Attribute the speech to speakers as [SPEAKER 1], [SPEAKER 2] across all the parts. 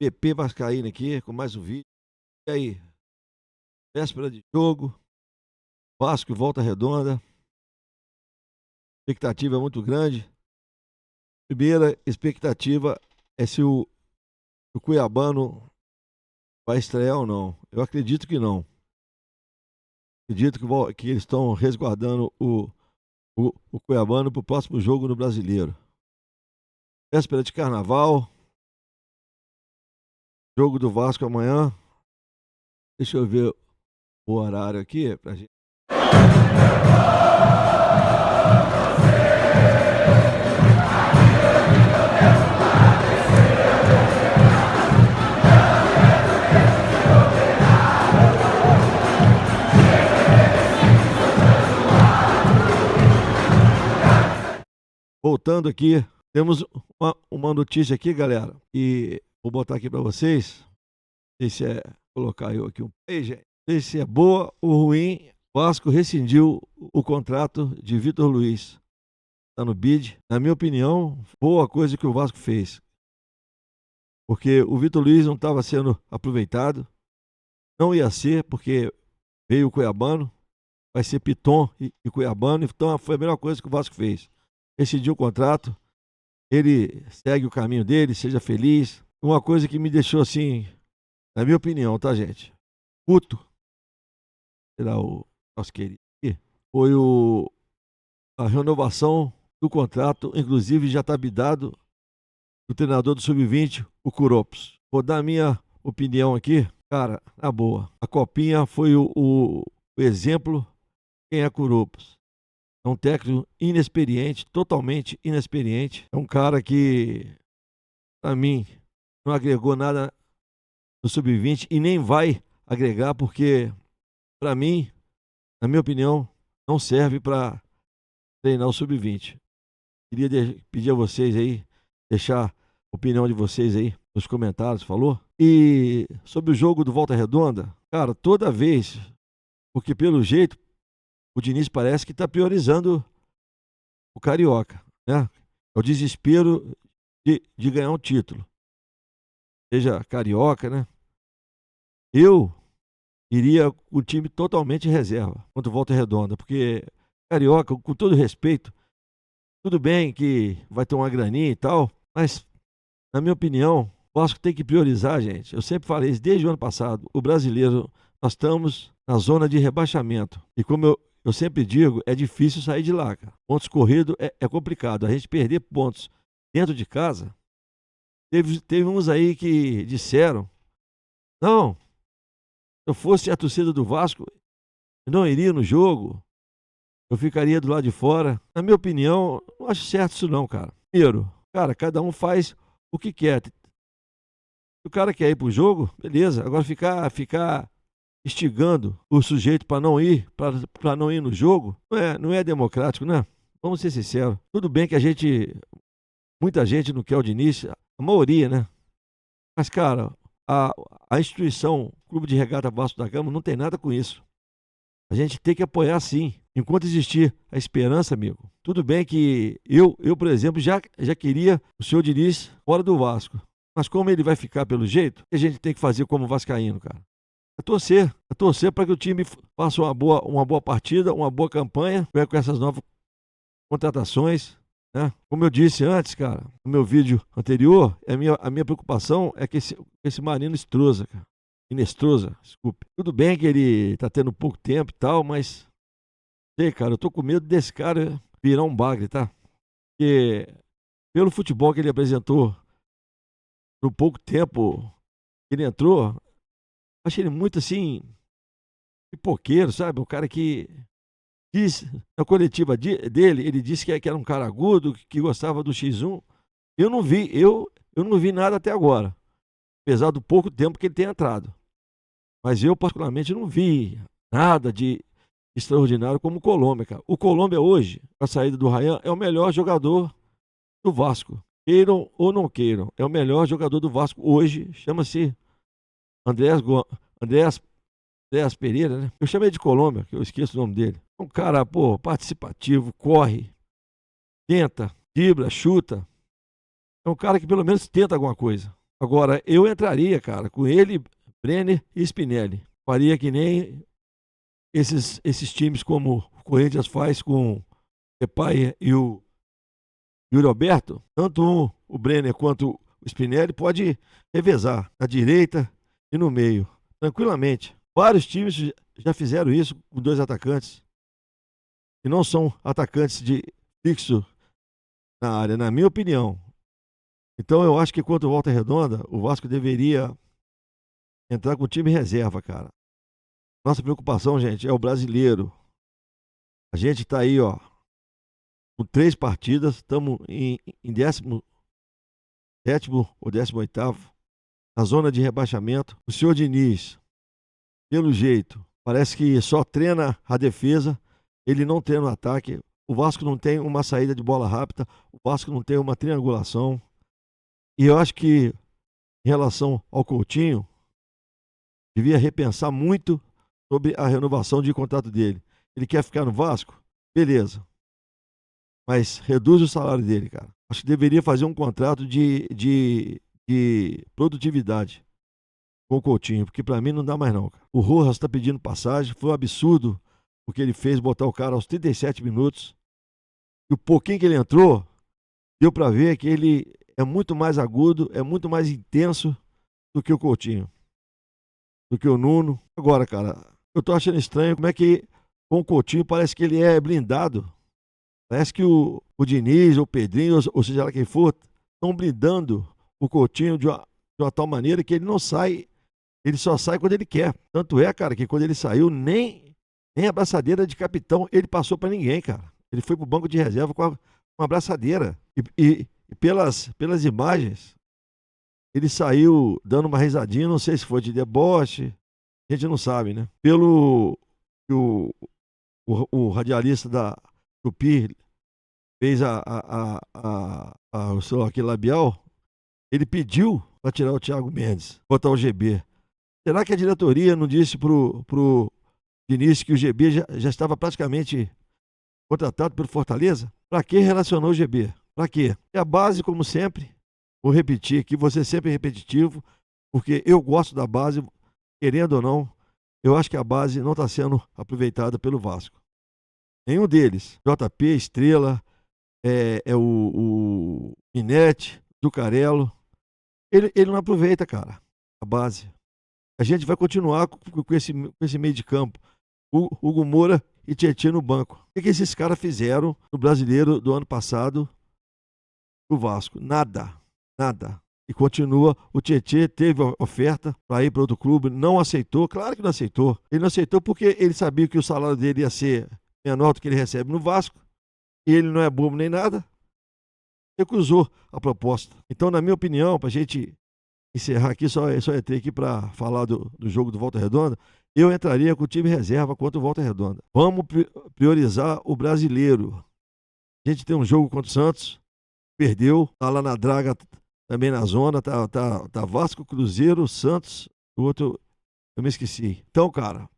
[SPEAKER 1] PP Vascaíno aqui com mais um vídeo. E aí, véspera de jogo, Vasco e Volta Redonda, expectativa é muito grande. Primeira expectativa é se o Cuiabano vai estrear ou não. Eu acredito que não. Acredito que eles estão resguardando o Cuiabano para o próximo jogo no Brasileiro. Véspera de Carnaval, jogo do Vasco amanhã. Deixa eu ver o horário aqui pra gente. Voltando aqui, temos uma notícia aqui, galera, e vou botar aqui para vocês. Não sei se é colocar eu aqui um page, não sei se é boa ou ruim. O Vasco rescindiu o contrato de Vitor Luiz. Está no bid. Na minha opinião, boa coisa que o Vasco fez. Porque o Vitor Luiz não estava sendo aproveitado. Não ia ser, porque veio o Cuiabano. Vai ser Piton e Cuiabano. Então foi a melhor coisa que o Vasco fez. Rescindiu o contrato. Ele segue o caminho dele, seja feliz. Uma coisa que me deixou assim, na minha opinião, tá, gente? Puto. Será o nosso querido aqui? Foi a renovação do contrato, inclusive já está bidado do treinador do Sub-20, o Kuropos. Vou dar a minha opinião aqui, cara, na boa. A Copinha foi o exemplo quem é Kuropos. É um técnico inexperiente, totalmente inexperiente. É um cara que, para mim, não agregou nada no Sub-20 e nem vai agregar, porque, para mim, na minha opinião, não serve para treinar o Sub-20. Queria pedir a vocês aí, deixar a opinião de vocês aí nos comentários, falou? E sobre o jogo do Volta Redonda, cara, toda vez, porque pelo jeito, o Diniz parece que está priorizando o Carioca, né? É o desespero de ganhar um título. Seja Carioca, né? Eu iria com o time totalmente reserva contra o Volta Redonda, porque Carioca, com todo respeito, tudo bem que vai ter uma graninha e tal, mas, na minha opinião, o Vasco tem que priorizar, gente. Eu sempre falei isso desde o ano passado. O brasileiro, nós estamos na zona de rebaixamento. E como eu sempre digo, é difícil sair de lá, cara. Pontos corridos é complicado. A gente perder pontos dentro de casa. Teve uns aí que disseram, não, se eu fosse a torcida do Vasco, eu não iria no jogo. Eu ficaria do lado de fora. Na minha opinião, não acho certo isso não, cara. Primeiro, cara, cada um faz o que quer. Se o cara quer ir pro jogo, beleza. Agora ficar instigando o sujeito para não ir, para não ir no jogo, não é democrático, né? Vamos ser sinceros. Tudo bem que muita gente não quer o Diniz, a maioria, né? Mas, cara, a instituição Clube de Regata Vasco da Gama não tem nada com isso. A gente tem que apoiar sim. Enquanto existir a esperança, amigo. Tudo bem que eu por exemplo, já queria o senhor Diniz fora do Vasco. Mas como ele vai ficar pelo jeito, a gente tem que fazer como vascaíno, cara. É torcer para que o time faça uma boa partida, uma boa campanha, com essas novas contratações, né? Como eu disse antes, cara, no meu vídeo anterior, a minha preocupação é que esse Marino Estroza, cara. Inestrosa, desculpe. Tudo bem que ele tá tendo pouco tempo e tal, mas sei, cara, eu tô com medo desse cara virar um bagre, tá? Porque pelo futebol que ele apresentou no pouco tempo que ele entrou, achei ele muito assim pipoqueiro, sabe? Um cara que disse na coletiva dele, ele disse que era um cara agudo, que gostava do X1. Eu não vi nada até agora, apesar do pouco tempo que ele tem entrado. Mas eu, particularmente, não vi nada de extraordinário como o Colômbia, cara. O Colômbia hoje, com a saída do Ryan, é o melhor jogador do Vasco. Queiram ou não queiram, é o melhor jogador do Vasco hoje. Chama-se Andréas Pereira, né? Eu chamei de Colômbia, que eu esqueço o nome dele. É um cara, pô, participativo, corre, tenta, dribla, chuta. É um cara que pelo menos tenta alguma coisa. Agora, eu entraria, cara, com ele, Brenner e Spinelli. Faria que nem esses times como o Corinthians faz com o Depay e o Yuri Alberto. Tanto o Brenner quanto o Spinelli pode revezar na direita e no meio, tranquilamente. Vários times já fizeram isso com dois atacantes, que não são atacantes de fixo na área, na minha opinião. Então eu acho que quanto Volta Redonda, o Vasco deveria entrar com o time reserva, cara. Nossa preocupação, gente, é o brasileiro. A gente tá aí, ó, com 3 partidas, estamos em 17º ou 18º, na zona de rebaixamento. O senhor Diniz, pelo jeito, parece que só treina a defesa, ele não treina o ataque. O Vasco não tem uma saída de bola rápida, o Vasco não tem uma triangulação. E eu acho que, em relação ao Coutinho, devia repensar muito sobre a renovação de contrato dele. Ele quer ficar no Vasco? Beleza. Mas reduz o salário dele, cara. Acho que deveria fazer um contrato de produtividade com o Coutinho, porque pra mim não dá mais não, cara. O Rojas tá pedindo passagem, foi um absurdo o que ele fez, botar o cara aos 37 minutos. E o pouquinho que ele entrou, deu pra ver que ele é muito mais agudo, é muito mais intenso do que o Coutinho, do que o Nuno. Agora, cara, eu tô achando estranho como é que com o Coutinho parece que ele é blindado. Parece que o Diniz, ou o Pedrinho, ou seja lá quem for, estão blindando o Coutinho de uma tal maneira que ele não sai, ele só sai quando ele quer. Tanto é, cara, que quando ele saiu, nem a abraçadeira de capitão ele passou pra ninguém, cara. Ele foi pro banco de reserva com uma abraçadeira. E pelas imagens, ele saiu dando uma risadinha, não sei se foi de deboche, a gente não sabe, né? Pelo que o radialista da Tupi fez o seu aquele labial, ele pediu para tirar o Thiago Mendes, botar o GB. Será que a diretoria não disse pro Diniz que o GB já estava praticamente contratado pelo Fortaleza? Para que relacionou o GB? Para quê? É a base, como sempre. Vou repetir aqui, vou ser sempre repetitivo, porque eu gosto da base, querendo ou não, eu acho que a base não está sendo aproveitada pelo Vasco. Nenhum deles. JP, Estrela, o Minete, Zucarello. Ele não aproveita, cara, a base. A gente vai continuar com esse meio de campo. Hugo Moura e Tietchan no banco. O que esses caras fizeram no Brasileiro do ano passado do Vasco? Nada. Nada. E continua. O Tietchan teve oferta para ir para outro clube, não aceitou. Claro que não aceitou. Ele não aceitou porque ele sabia que o salário dele ia ser menor do que ele recebe no Vasco. E ele não é bobo nem nada. Recusou a proposta. Então, na minha opinião, para a gente encerrar aqui, só entrei aqui para falar do jogo do Volta Redonda, eu entraria com o time reserva contra o Volta Redonda. Vamos priorizar o brasileiro. A gente tem um jogo contra o Santos, perdeu, tá lá na draga também na zona, tá Vasco, Cruzeiro, Santos, o outro eu me esqueci. Então, cara,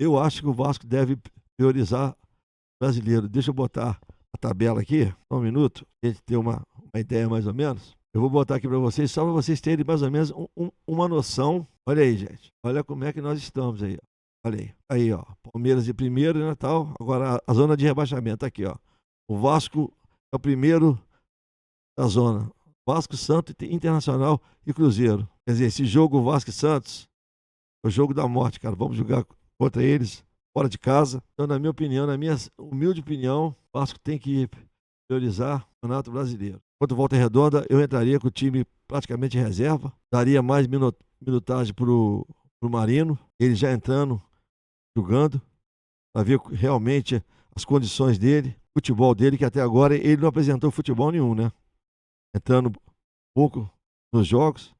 [SPEAKER 1] eu acho que o Vasco deve priorizar o brasileiro. Deixa eu botar a tabela aqui, só um minuto, a gente ter uma ideia mais ou menos. Eu vou botar aqui para vocês, só para vocês terem mais ou menos uma noção. Olha aí, gente. Olha como é que nós estamos aí. Olha aí. Aí, ó. Palmeiras de primeiro, né, tal. Agora a zona de rebaixamento aqui, ó. O Vasco é o primeiro da zona. Vasco, Santos, Internacional e Cruzeiro. Quer dizer, esse jogo Vasco e Santos é o jogo da morte, cara. Vamos jogar contra eles fora de casa. Então, na minha opinião, na minha humilde opinião, o Vasco tem que priorizar o Campeonato Brasileiro. Quanto Volta Redonda, eu entraria com o time praticamente em reserva, daria mais minutagem pro Marino, ele já entrando, jogando, para ver realmente as condições dele, futebol dele, que até agora ele não apresentou futebol nenhum, né? Entrando pouco nos jogos.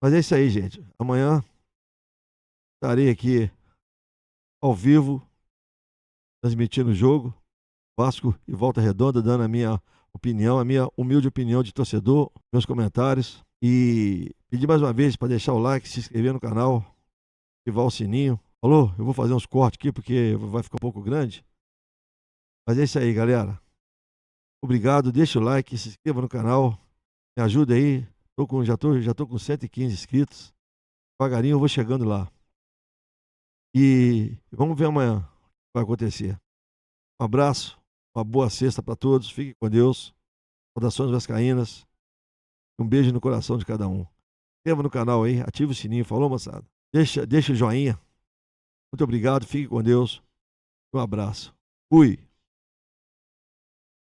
[SPEAKER 1] Mas é isso aí, gente. Amanhã estarei aqui ao vivo, transmitindo o jogo, Vasco e Volta Redonda, dando a minha opinião, a minha humilde opinião de torcedor, meus comentários. E pedir mais uma vez para deixar o like, se inscrever no canal, ativar o sininho. Falou? Eu vou fazer uns cortes aqui porque vai ficar um pouco grande. Mas é isso aí, galera. Obrigado, deixa o like, se inscreva no canal, me ajuda aí. Já tô com 115 inscritos. Devagarinho eu vou chegando lá. E vamos ver amanhã o que vai acontecer. Um abraço, uma boa sexta para todos. Fiquem com Deus. Saudações vascaínas. Um beijo no coração de cada um. Inscreva no canal aí, ative o sininho. Falou, moçada? Deixa o joinha. Muito obrigado, fique com Deus. Um abraço. Fui.